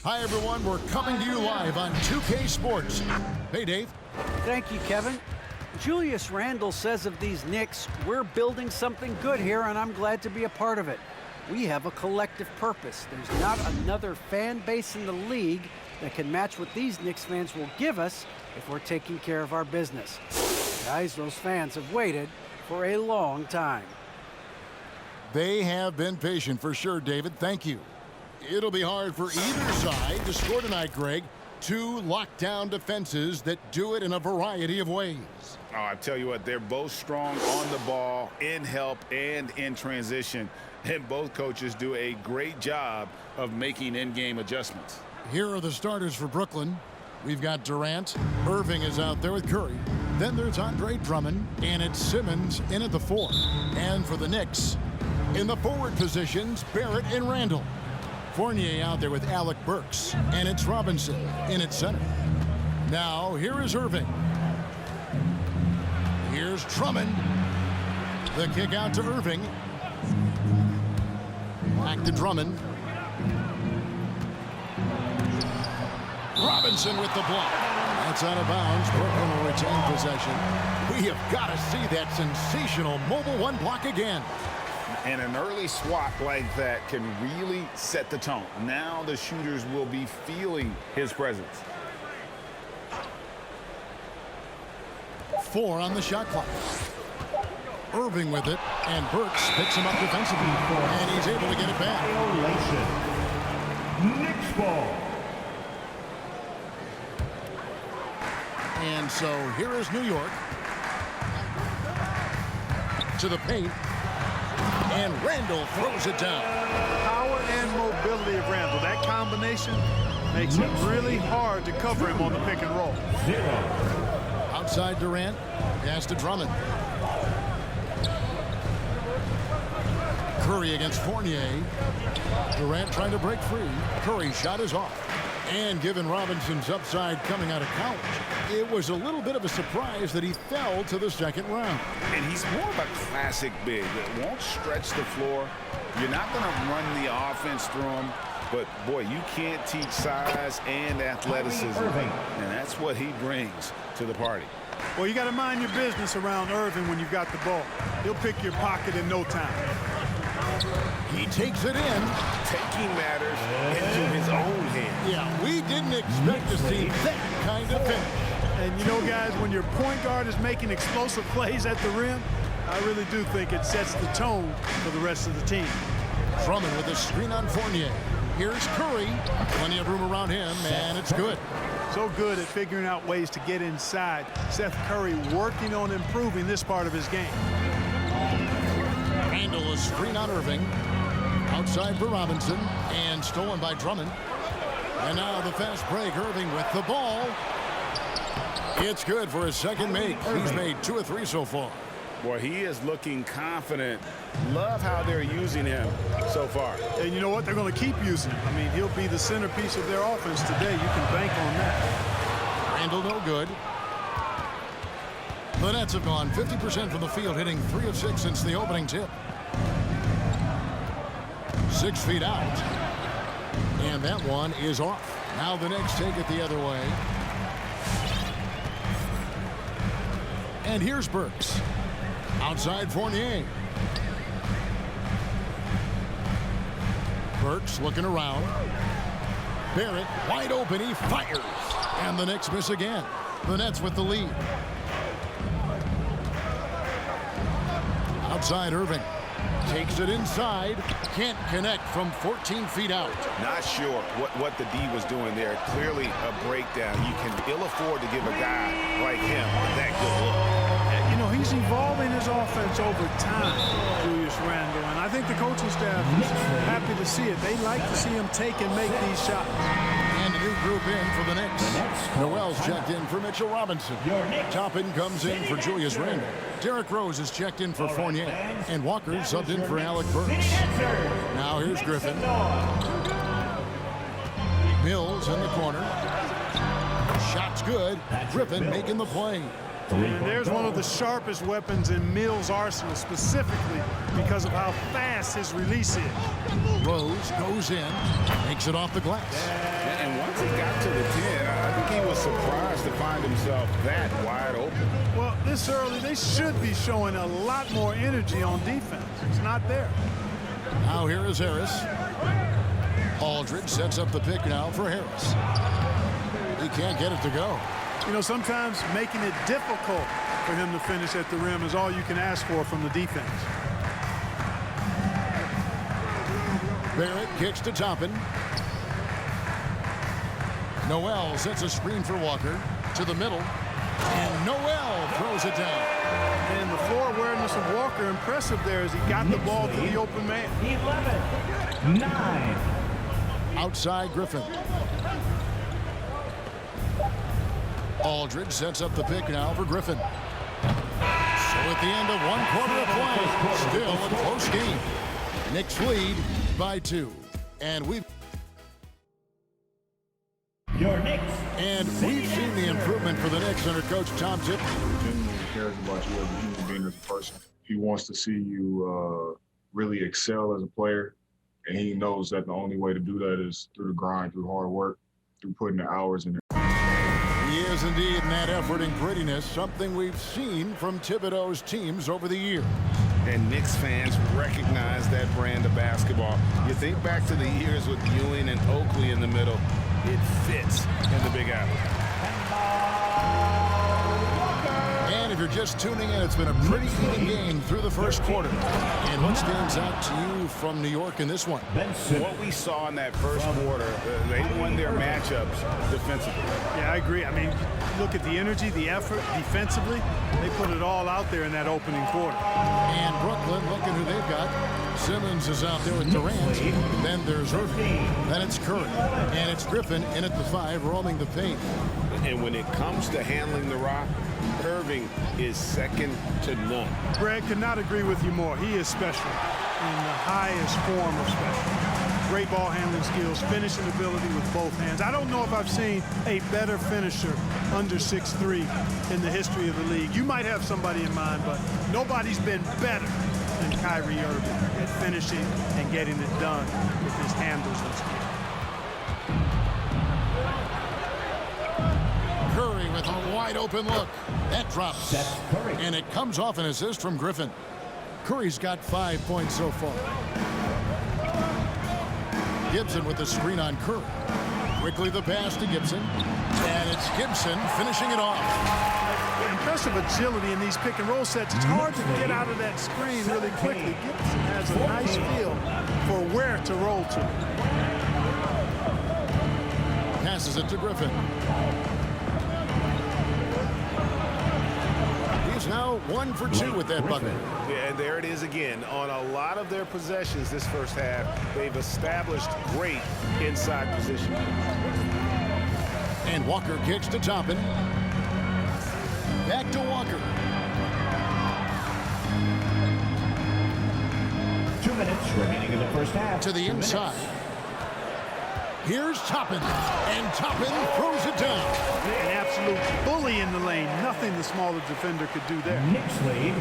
Hi, everyone. We're coming to you live on 2K Sports. Hey, Dave. Thank you, Kevin. Julius Randle says of these Knicks, we're building something good here, and I'm glad to be a part of it. We have a collective purpose. There's not another fan base in the league that can match what these Knicks fans will give us if we're taking care of our business. Guys, those fans have waited for a long time. They have been patient for sure, David. Thank you. It'll be hard for either side to score tonight, Greg. Two lockdown defenses that do it in a variety of ways. Oh, I tell you what, they're both strong on the ball, in help, and in transition. And both coaches do a great job of making in-game adjustments. Here are the starters for Brooklyn. We've got Durant. Irving is out there with Curry. Then there's Andre Drummond, and it's Simmons in at the 4. And for the Knicks, in the forward positions, Barrett and Randall. Fournier out there with Alec Burks, and it's Robinson in at center. Now, here is Irving. Here's Drummond. The kick out to Irving. Back to Drummond. Robinson with the block. That's out of bounds. Brooklyn will retain possession. We have got to see that sensational mobile one block again. And an early swat like that can really set the tone. Now the shooters will be feeling his presence. 4 on the shot clock. Irving with it, and Burks picks him up defensively, and he's able to get it back. Knicks ball. And so here is New York. To the paint. And Randall throws it down. Power and mobility of Randall. That combination makes it really hard to cover him on the pick and roll. 0. Outside Durant. Pass to Drummond. Curry against Fournier. Durant trying to break free. Curry's shot is off. And given Robinson's upside coming out of college, it was a little bit of a surprise that he fell to the second round. And he's more of a classic big that won't stretch the floor. You're not going to run the offense through him, but boy, you can't teach size and athleticism, and that's what he brings to the party. Well, you got to mind your business around Irving when you got the ball. He'll pick your pocket in no time. He takes it in. Taking matters into his own hands. Yeah, we didn't expect to see that kind of finish. And you know, guys, when your point guard is making explosive plays at the rim, I really do think it sets the tone for the rest of the team. Drummond with a screen on Fournier. Here's Curry. Plenty of room around him, and it's good. So good at figuring out ways to get inside. Seth Curry working on improving this part of his game. Randall a screen on Irving. Outside for Robinson, and stolen by Drummond. And now the fast break. Irving with the ball. It's good for his second make. He's made 2 of 3 so far. Boy, he is looking confident. Love how they're using him so far. And you know what? They're going to keep using him. I mean, he'll be the centerpiece of their offense today. You can bank on that. Randall no good. The Nets have gone 50% from the field, hitting 3 of 6 since the opening tip. 6 feet out. And that one is off. Now the Knicks take it the other way. And here's Burks. Outside Fournier. Burks looking around. Barrett wide open. He fires. And the Knicks miss again. The Nets with the lead. Outside Irving. Takes it inside. Can't connect from 14 feet out. Not sure what the D was doing there. Clearly a breakdown. You can ill afford to give a guy like him that good look. You know, he's evolving his offense over time, Julius Randle, and I think the coaching staff is happy to see it. They like to see him take and make these shots. And a new group in for the Knicks. Noel's checked in for Mitchell Robinson. Toppin comes in for Julius Randle. Derrick Rose is checked in for Fournier. And Walker subbed in for Alec Burks. Now here's Griffin. Mills in the corner. Shot's good. Griffin making the play. And there's one of the sharpest weapons in Mills' arsenal, specifically because of how fast his release is. Rose goes in, takes it off the glass. And once he got to the 10, I think he was surprised to find himself that wide open. Well, this early, they should be showing a lot more energy on defense. It's not there. Now here is Harris. Aldridge sets up the pick now for Harris. He can't get it to go. You know, sometimes making it difficult for him to finish at the rim is all you can ask for from the defense. Barrett kicks to Toppin. Noel sets a screen for Walker to the middle. And Noel throws it down. And the floor awareness of Walker, impressive there as he got the ball to the open man. 11-9. Outside Griffin. Aldridge sets up the pick now for Griffin. So at the end of one quarter of play, still a close game. Knicks lead by 2. And we've seen the improvement for the Knicks under Coach Tom Tip. Genuinely cares about you as a human being, as a person. He wants to see you really excel as a player, and he knows that the only way to do that is through the grind, through hard work, through putting the hours in. He is indeed in that effort and grittiness, something we've seen from Thibodeau's teams over the years. And Knicks fans recognize that brand of basketball. You think back to the years with Ewing and Oakley in the middle, it fits in the Big Apple. And if you're just tuning in, it's been a pretty even game through the first quarter. And what stands out to you from New York in this one? What we saw in that first quarter, they won their matchups defensively. Yeah, I agree. I mean, look at the energy, the effort defensively. They put it all out there in that opening quarter. And Brooklyn, looking who they've got. Simmons is out there with Durant. Then there's Irving. Then it's Curry. And it's Griffin in at the 5, roaming the paint. And when it comes to handling the rock, Irving is second to none. Greg, could not agree with you more. He is special in the highest form of special. Great ball handling skills, finishing ability with both hands. I don't know if I've seen a better finisher under 6'3" in the history of the league. You might have somebody in mind, but nobody's been better than Kyrie Irving at finishing and getting it done with his handles and skills. Curry with a wide open look. That drops. And it comes off an assist from Griffin. Curry's got 5 points so far. Gibson with the screen on Curry. Quickly the pass to Gibson. And it's Gibson finishing it off. Impressive agility in these pick and roll sets. It's hard to get out of that screen really quickly. Gibson has a nice feel for where to roll to. Passes it to Griffin. He's now 1 for 2 with that bucket. Yeah, and there it is again. On a lot of their possessions this first half, they've established great inside position. And Walker kicks to Toppin. Back to Walker. 2 minutes remaining in the first half. To the inside. Here's Toppin. And Toppin throws it down. An absolute bully in the lane. Nothing the smaller defender could do there. Knicks lead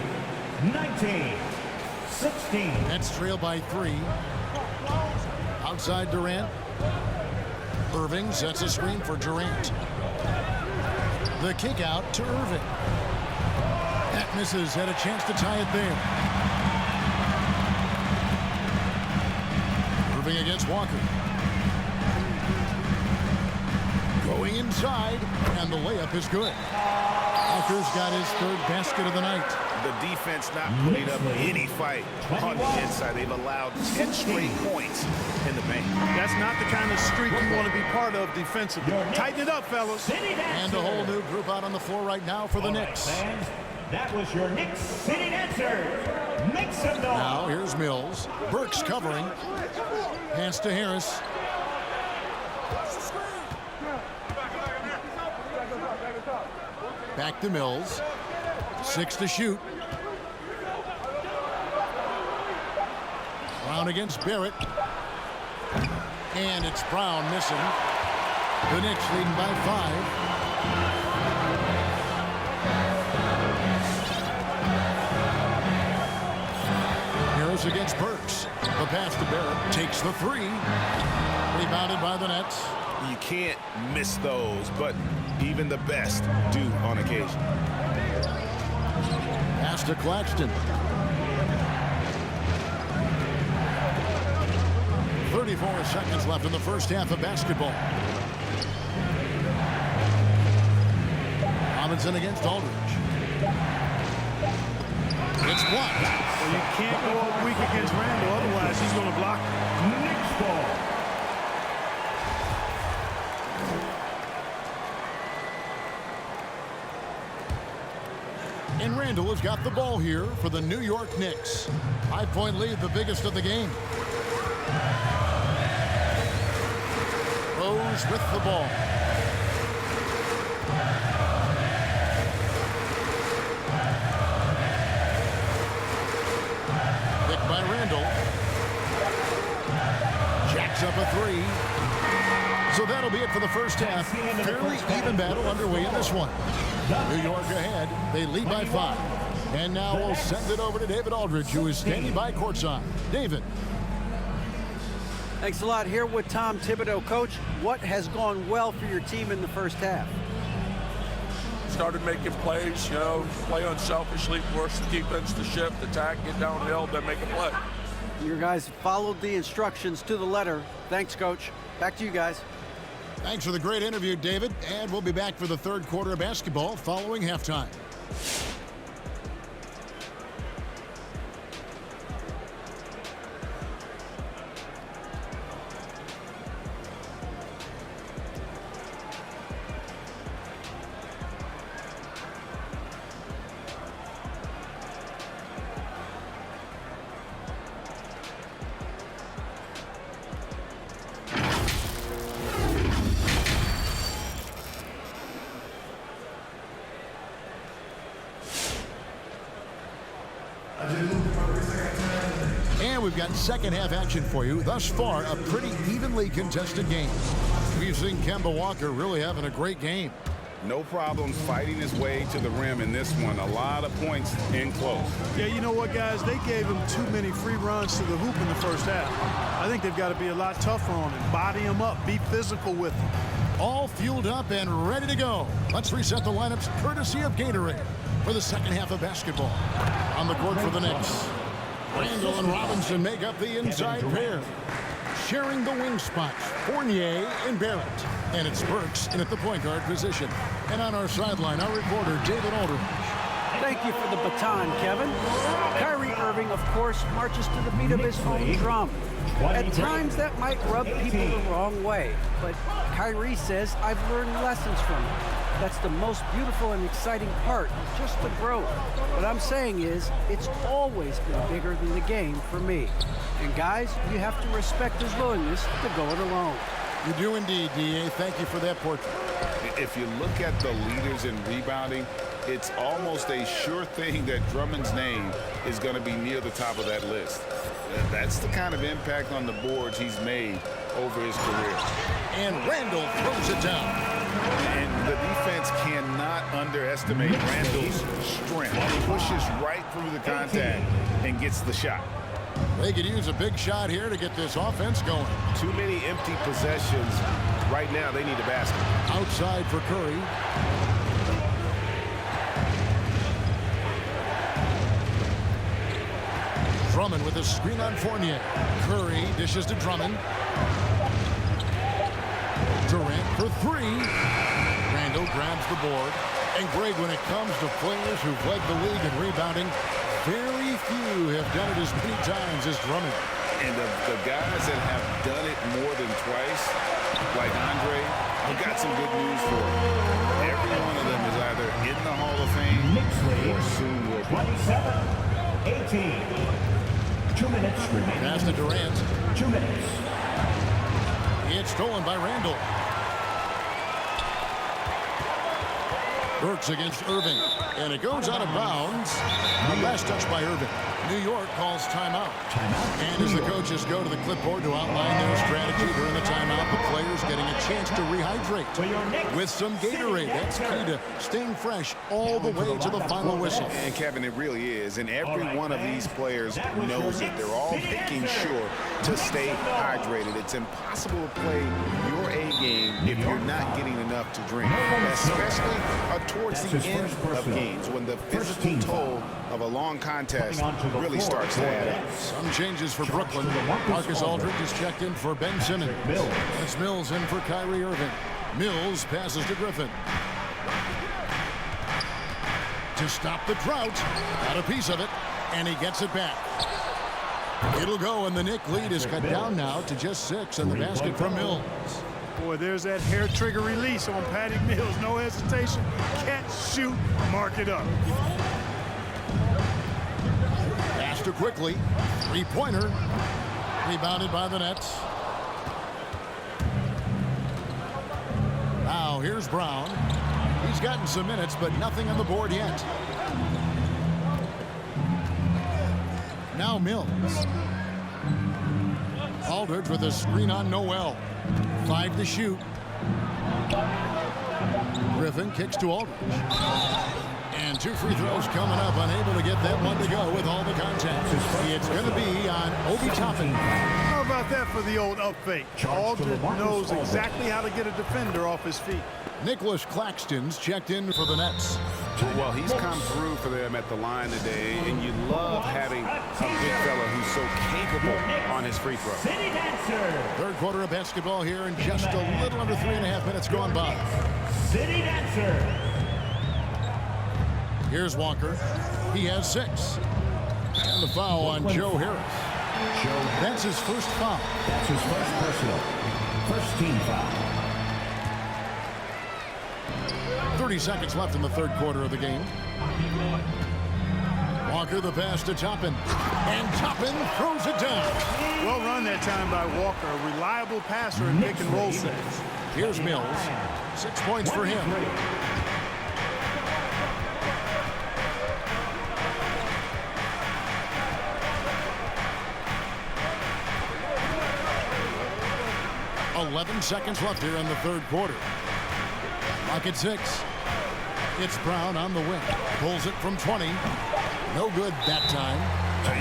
19-16. Nets trail by 3. Outside Durant. Irving sets a screen for Durant. The kick out to Irving. That misses. Had a chance to tie it there. Irving against Walker. Going inside, and the layup is good. Walker's got his 3rd basket of the night. The defense not putting up any fight on the inside. They've allowed 10 straight points in the paint. That's not the kind of streak you want to be part of defensively. Tighten it up, fellas. And a whole new group out on the floor right now for the Knicks. Fans, that was your Knicks City Dancers. Make some noise. Now here's Mills. Burks covering. Pass to Harris. Back to Mills. 6 to shoot. Brown against Barrett. And it's Brown missing. The Knicks leading by 5. goes against Burks. The pass to Barrett takes the three. Rebounded by the Nets. You can't miss those, but even the best do on occasion. Pass to Claxton. 34 seconds left in the first half of basketball. Robinson against Aldridge. It's blocked. Well, you can't go up weak against Randall, otherwise he's going to block. Knicks ball. And Randall has got the ball here for the New York Knicks. 5-point lead, the biggest of the game. Rose with the ball. Picked by Randall. Jacks up a three. So that'll be it for the first half. Fairly even battle underway in this one. New York ahead. They lead by 5. And now we'll send it over to David Aldridge, who is standing by courtside. David. Thanks a lot. Here with Tom Thibodeau. Coach, what has gone well for your team in the first half? Started making plays, play unselfishly, force the defense to shift, attack, get downhill, then make a play. Your guys followed the instructions to the letter. Thanks, Coach. Back to you guys. Thanks for the great interview, David. And we'll be back for the third quarter of basketball following halftime. And we've got second half action for you. Thus far, a pretty evenly contested game. We've seen Kemba Walker really having a great game. No problems fighting his way to the rim in this one. A lot of points in close. Yeah, you know what, guys? They gave him too many free runs to the hoop in the first half. I think they've got to be a lot tougher on him. Body him up. Be physical with him. All fueled up and ready to go. Let's reset the lineups courtesy of Gatorade for the second half of basketball. On the court for the Knicks, Randall and Robinson make up the inside pair. Sharing the wing spots, Fournier and Barrett. And it's Burks in at the point guard position. And on our sideline, our reporter, David Aldridge. Thank you for the baton, Kevin. Kyrie Irving, of course, marches to the beat of his own drum. At times, that might rub people the wrong way. But Kyrie says, I've learned lessons from it. That's the most beautiful and exciting part, just the growth. What I'm saying is, it's always been bigger than the game for me. And guys, you have to respect his willingness to go it alone. You do indeed, D.A. Thank you for that portrait. If you look at the leaders in rebounding, it's almost a sure thing that Drummond's name is going to be near the top of that list. That's the kind of impact on the boards he's made over his career. And Randall throws it down. And the defense cannot underestimate Randall's strength. He pushes right through the contact and gets the shot. They could use a big shot here to get this offense going. Too many empty possessions. Right now, they need a basket. Outside for Curry. Drummond with a screen on Fournier. Curry dishes to Drummond. Durant for three. Randall grabs the board. And Greg, when it comes to players who've led the league in rebounding, very few have done it as many times as Drummond. And the guys that have done it more than twice, like Andre, I've got some good news for them. Every one of them is either in the Hall of Fame or soon will be. 27-18. 2 minutes remaining. Pass to Durant. 2 minutes. It's stolen by Randall. Burks against Irving. And it goes out of bounds. The last touch by Irving. New York calls timeout. And as the coaches go to the clipboard to outline their strategy during the timeout, the players players getting a chance to rehydrate with some Gatorade. That's key to staying fresh all the way to the final whistle. And Kevin, it really is. And every one of these players knows it. They're all making sure to stay hydrated. It's impossible to play your A game if you're not getting enough to drink, especially towards the end of games when the physical toll of a long contest really starts to add up. Some changes for Brooklyn. Marcus Aldridge is checked in for Ben Simmons. It's Mills in for Kyrie Irving. Mills passes to Griffin. To stop the drought. Got a piece of it, and he gets it back. It'll go, and the Knicks lead is cut down now to just 6, and the basket from Mills. Boy, there's that hair trigger release on Patty Mills. No hesitation. Catch, shoot, mark it up. Pass to quickly. Three-pointer. Rebounded by the Nets. Now here's Brown. He's gotten some minutes, but nothing on the board yet. Now Mills. Aldridge with a screen on Noel. 5 to shoot. Griffin kicks to Aldridge. And 2 free throws coming up. Unable to get that one to go with all the contact. It's going to be on Obi Toppin. How about that for the old up fake? Aldridge knows exactly how to get a defender off his feet. Nicholas Claxton's checked in for the Nets. Well, he's come through for them at the line today, and you love having a big fella who's so capable on his free throw. Third quarter of basketball here, and just a little under 3.5 minutes gone by. City Dancer. Here's Walker. He has 6. And the foul on Joe Harris. That's his first foul. That's his first personal. First team foul. 30 seconds left in the third quarter of the game. Walker the pass to Toppin. And Toppin throws it down. Well run that time by Walker. A reliable passer in pick and roll sets. Here's Mills. 6 points for him. .11 seconds left here in the third quarter. Clock at 6. It's Brown on the wing. Pulls it from 20. No good that time.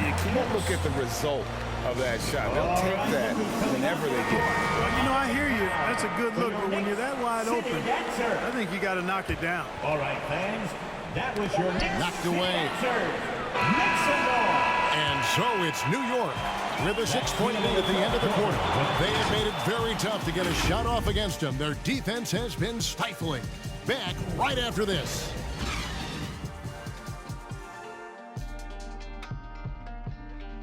You can't look at the result of that shot. They'll take that whenever they get it. Well, you know, I hear you. That's a good look, but when you're that wide open, I think you got to knock it down. All right, fans. That was your knocked away. And so it's New York with a 6-point lead at the end of the quarter. They have made it very tough to get a shot off against them. Their defense has been stifling. Back right after this.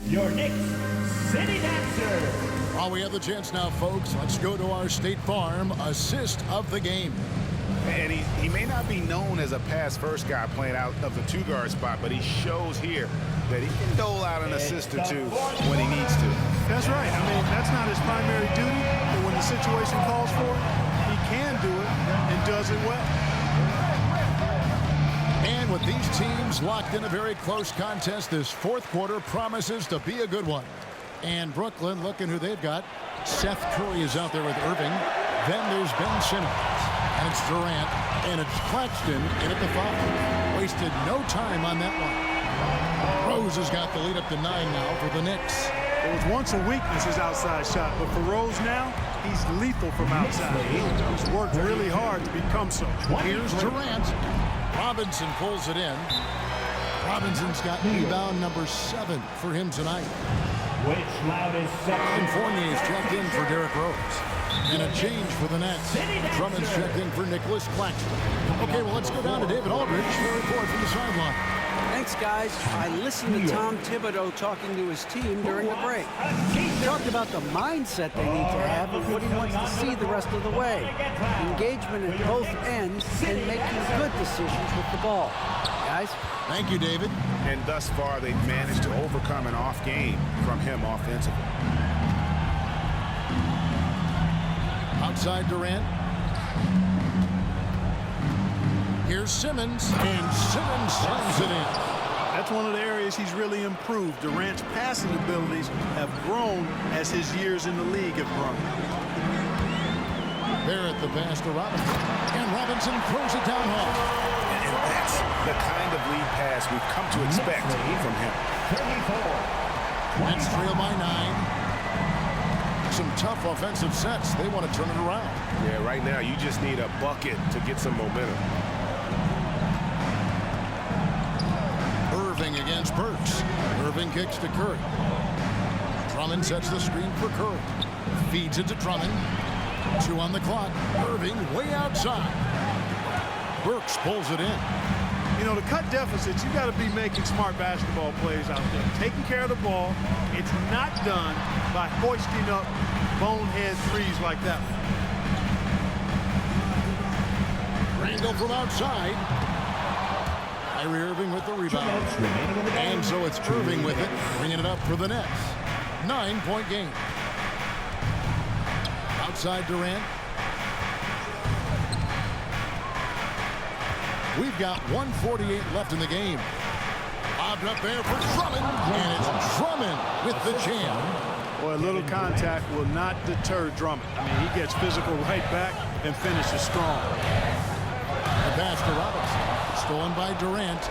Your Knicks City Dancer. While we have the chance now, folks, let's go to our State Farm assist of the game. And he may not be known as a pass-first guy playing out of the 2-guard spot, but he shows here that he can dole out an assist or two when he needs to. That's right. I mean, that's not his primary duty, but when the situation calls for it, he can do it and does it well. And with these teams locked in a very close contest, this fourth quarter promises to be a good one. And Brooklyn, looking who they've got. Seth Curry is out there with Irving. Then there's Ben Simmons. And it's Durant. And it's Claxton in at the foul. Wasted no time on that one. Rose has got the lead up to 9 now for the Knicks. It was once a weakness, his outside shot, but for Rose now, he's lethal from outside. He's worked really hard to become so. Here's Durant. Robinson pulls it in. Robinson's got rebound number 7 for him tonight. And Fournier's checked in for Derrick Rose. And a change for the Nets. Drummond's checked in for Nicholas Claxton. Okay, well, let's go down to David Aldridge for a report from the sideline. Thanks, guys. I listened to Tom Thibodeau talking to his team during the break. He talked about the mindset they need to have and what he wants to see the rest of the way. Engagement at both ends and making good decisions with the ball. Guys? Thank you, David. And thus far, they've managed to overcome an off game from him offensively. Outside Durant. Here's Simmons, and Simmons slams it in. That's one of the areas he's really improved. Durant's passing abilities have grown as his years in the league have grown. They're at the pass to Robinson. And Robinson throws it down hard. And that's the kind of lead pass we've come to expect from him. Let's trail by 9. Some tough offensive sets. They want to turn it around. Yeah, right now you just need a bucket to get some momentum. Irving against Burks. Irving kicks to Curry. Drummond sets the screen for Curry. Feeds it to Drummond. 2 on the clock. Irving way outside. Burks pulls it in. You know, to cut deficits, you got to be making smart basketball plays out there. Taking care of the ball. It's not done by hoisting up bonehead threes like that one. Randall from outside. Kyrie Irving with the rebound. And so it's Irving with it, bringing it up for the Nets. 9-point game. Outside Durant. We've got 1:48 left in the game. Bobbed up there for Drummond, and it's Drummond with the jam. Boy, a little contact will not deter Drummond. I mean, he gets physical right back and finishes strong. The pass to Robinson, stolen by Durant.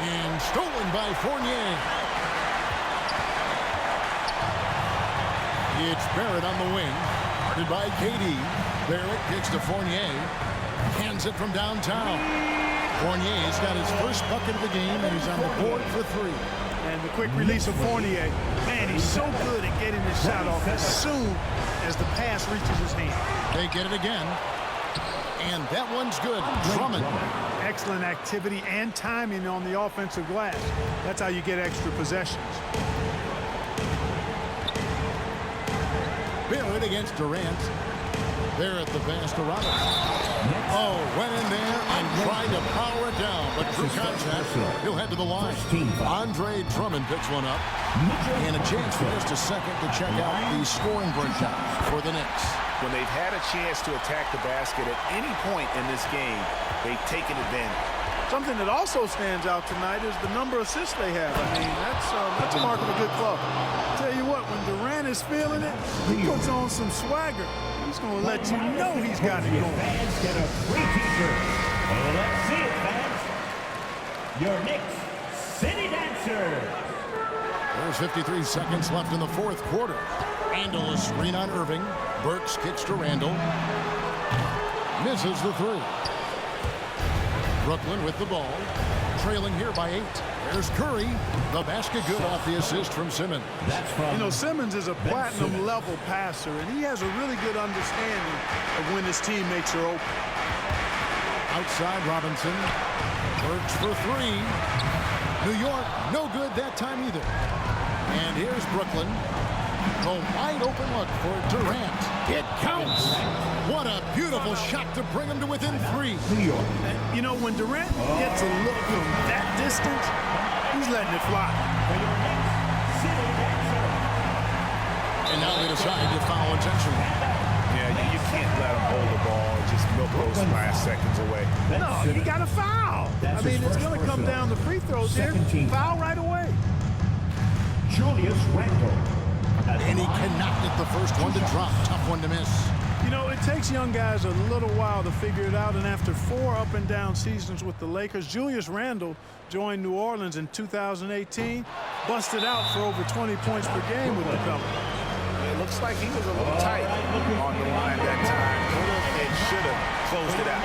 And stolen by Fournier. It's Barrett on the wing, guarded by KD. Barrett kicks to Fournier. Hands it from downtown. Fournier's got his first bucket of the game, and he's on the board for 3. And the quick release of Fournier. Man, he's so good at getting his shot off as soon as the pass reaches his hand. They get it again. And that one's good. Drummond. Excellent activity and timing on the offensive glass. That's how you get extra possessions. Barrett against Durant. They're at the pass to Robinson. Oh, went in there and tried to power it down, but through contact, he'll head to the line. Andre Drummond picks one up. And a chance for just a second to check out the scoring breakdown for the Knicks. When they've had a chance to attack the basket at any point in this game, they've taken advantage. Something that also stands out tonight is the number of assists they have. I mean, that's a mark of a good club. Tell you what, when Durant is feeling it, he puts on some swagger. He's going to let you know he's got it going. Fans get a free t-shirt. Let's see it, fans. Your Knicks City Dancer. There's 53 seconds left in the fourth quarter. Randall is screen on Irving. Burks kicks to Randall. Misses the 3. Brooklyn with the ball. Trailing here by 8. There's Curry. The basket good off the assist from Simmons. You know, Simmons is a platinum-level passer, and he has a really good understanding of when his teammates are open. Outside Robinson. Works for 3. New York, no good that time either. And here's Brooklyn. A wide open look for Durant. It counts. What a beautiful shot to bring him to within 3. You know, when Durant gets a look from that distance, he's letting it fly. And now they decide to foul intentionally. Yeah, you can't let him hold the ball and just milk those last seconds away. No, you got to foul. I mean, it's going to come down to free throws here. Foul right away. Julius Randle. And he cannot get the first one to drop. Tough one to miss. You know, it takes young guys a little while to figure it out, and after 4 up-and-down seasons with the Lakers, Julius Randle joined New Orleans in 2018, busted out for over 20 points per game with the Pelicans. It looks like he was a little tight on the line that time. Could have and should have closed it out.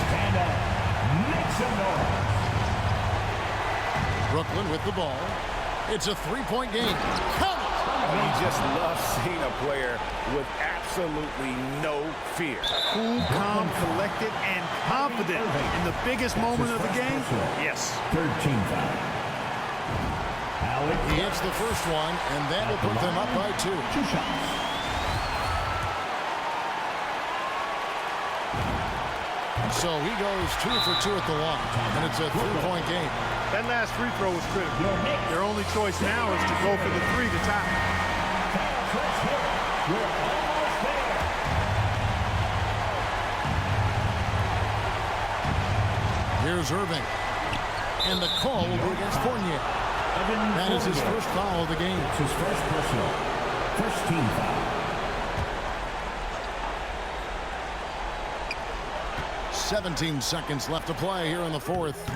Stand up. Make some noise. Brooklyn with the ball. It's a 3-point game. Count it! You just love seeing a player with absolutely no fear. Cool, calm, collected, and confident in the biggest moment of the game. Yes. 13 foul. He hits the first one, and that will put them up by 2. 2 shots. So he goes 2 for 2 at the line, and it's a 3-point game. That last free throw was critical. Their only choice now is to go for the 3 to tie. Here's Irving. And the call will go against Fournier. That is his first foul of the game. It's his first personal. First team foul. 17 seconds left to play here in the fourth.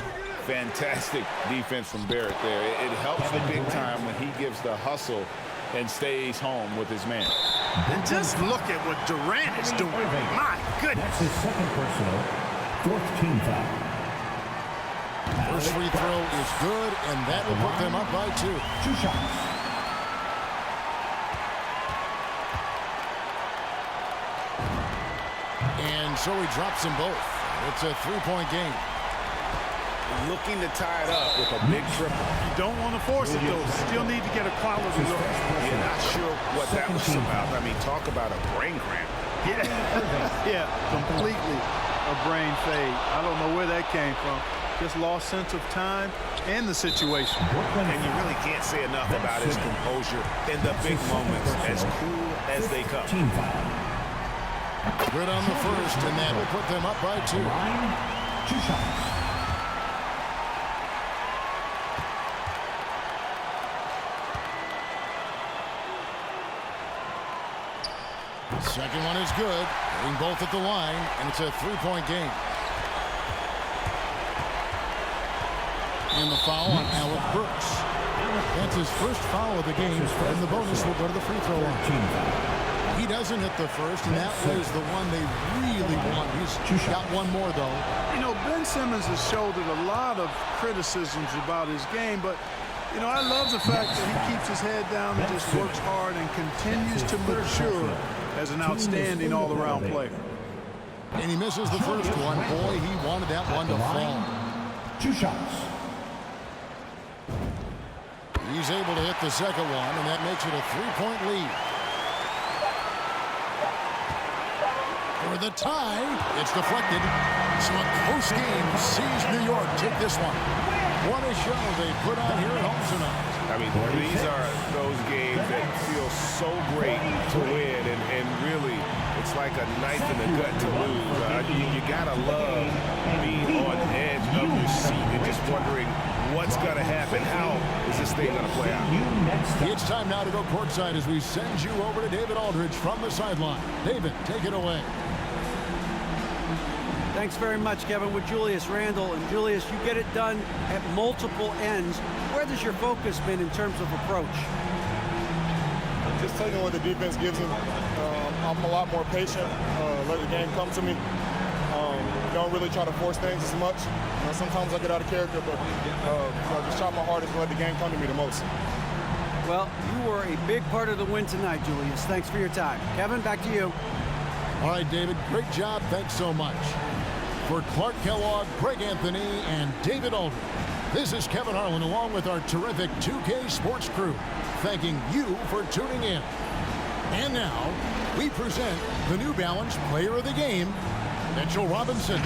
Fantastic defense from Barrett there. It helps the big time when he gives the hustle and stays home with his man. And just look at what Durant is doing. My goodness. That's his second personal. Fourth team foul. First free throw is good, and that will put them up by 2. 2 shots. And so he drops them both. It's a 3-point game. Looking to tie it up with a big triple. You don't want to force it, though. Still need to get a quality look. You're not sure what that was about. I mean, talk about a brain cramp. Yeah, completely a brain fade. I don't know where that came from. Just lost sense of time and the situation. And you really can't say enough about his composure in the big moments, as cool as they come. Team foul. Good on the first, and that will put them up by 2. 2 shots. Second one is good. Hitting both at the line, and it's a 3-point game. And the foul on Alec Burks. That's his first foul of the game, and the bonus will go to the free throw line. He doesn't hit the first, and that was the one they really want. He's got one more, though. You know, Ben Simmons has shouldered a lot of criticisms about his game, but, you know, I love the fact that he keeps his head down and just works hard and continues to mature as an outstanding all-around player. And he misses the first one. Boy, he wanted that one to fall. 2 shots. He's able to hit the second one, and that makes it a 3-point lead. For the tie, it's deflected. So a close game sees New York take this one. What a show they put on here at home tonight. I mean, these are those games that feel so great to win, and really, it's like a knife in the gut to lose. You gotta love being on the edge of your seat and just wondering what's gonna happen. How is this thing gonna play out? It's time now to go courtside as we send you over to David Aldridge from the sideline. David, take it away. Thanks very much, Kevin, with Julius Randle. And Julius, you get it done at multiple ends. Where has your focus been in terms of approach? Just taking what the defense gives me. I'm a lot more patient, let the game come to me. Don't really try to force things as much. You know, sometimes I get out of character, but just try my hardest to let the game come to me the most. Well, you were a big part of the win tonight, Julius. Thanks for your time. Kevin, back to you. All right, David, great job. Thanks so much. For Clark Kellogg, Greg Anthony, and David Aldridge, this is Kevin Harlan along with our terrific 2K Sports crew, thanking you for tuning in. And now, we present the New Balance Player of the Game, Mitchell Robinson.